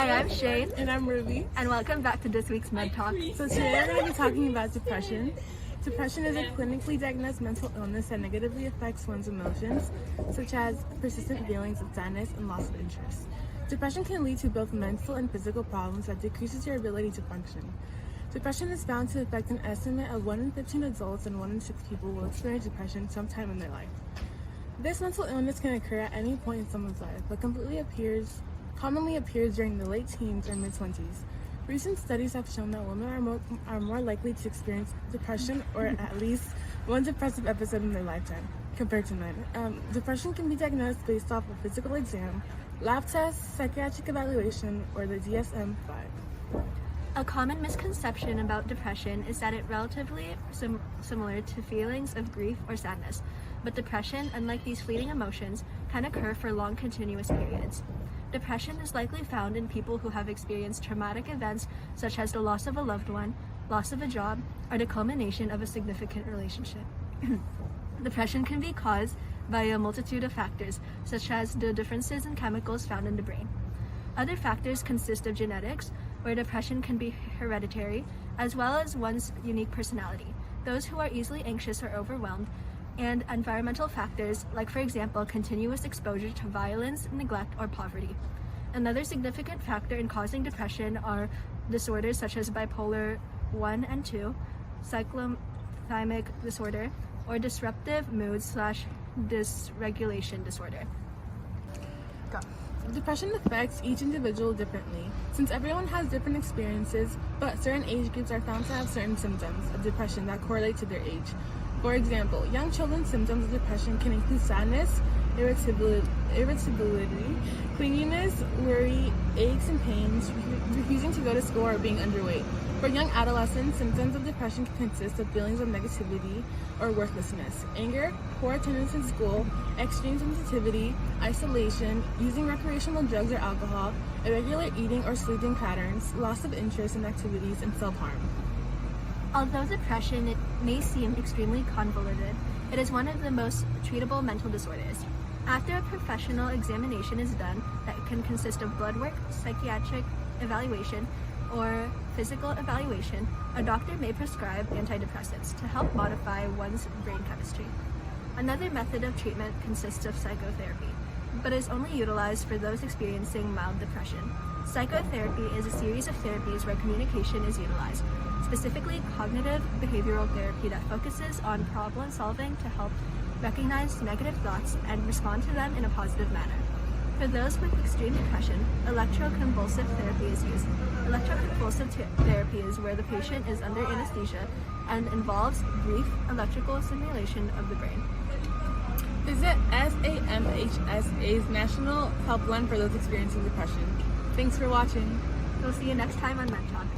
Hi, I'm Shane. And I'm Ruby. And welcome back to this week's MedTalk. So today we're going to be talking about depression. Depression is a clinically diagnosed mental illness that negatively affects one's emotions, such as persistent feelings of sadness and loss of interest. Depression can lead to both mental and physical problems that decreases your ability to function. Depression is found to affect an estimate of 1 in 15 adults and 1 in 6 people will experience depression sometime in their life. This mental illness can occur at any point in someone's life, but commonly appears during the late teens or mid-20s. Recent studies have shown that women are more likely to experience depression or at least one depressive episode in their lifetime compared to men. Depression can be diagnosed based off a physical exam, lab tests, psychiatric evaluation, or the DSM-5. A common misconception about depression is that it's relatively similar to feelings of grief or sadness, but depression, unlike these fleeting emotions, can occur for long continuous periods. Depression is likely found in people who have experienced traumatic events such as the loss of a loved one, loss of a job, or the culmination of a significant relationship. Depression can be caused by a multitude of factors, such as the differences in chemicals found in the brain. Other factors consist of genetics, where depression can be hereditary, as well as one's unique personality, those who are easily anxious or overwhelmed, and environmental factors like, for example, continuous exposure to violence, neglect, or poverty. Another significant factor in causing depression are disorders such as bipolar 1 and 2, cyclothymic disorder, or disruptive mood/dysregulation disorder. Depression affects each individual differently, since everyone has different experiences, but certain age groups are found to have certain symptoms of depression that correlate to their age. For example, young children's symptoms of depression can include sadness, irritability, clinginess, worry, aches and pains, refusing to go to school, or being underweight. For young adolescents, symptoms of depression can consist of feelings of negativity or worthlessness, anger, poor attendance in school, extreme sensitivity, isolation, using recreational drugs or alcohol, irregular eating or sleeping patterns, loss of interest in activities, and self-harm. Although depression may seem extremely convoluted, it is one of the most treatable mental disorders. After a professional examination is done that can consist of blood work, psychiatric evaluation, or physical evaluation, a doctor may prescribe antidepressants to help modify one's brain chemistry. Another method of treatment consists of psychotherapy, but is only utilized for those experiencing mild depression. Psychotherapy is a series of therapies where communication is utilized, specifically cognitive behavioral therapy that focuses on problem solving to help recognize negative thoughts and respond to them in a positive manner. For those with extreme depression, electroconvulsive therapy is used. Electroconvulsive therapy is where the patient is under anesthesia and involves brief electrical stimulation of the brain. Visit SAMHSA's National Helpline for those experiencing depression. Thanks for watching. We'll see you next time on MedTalk.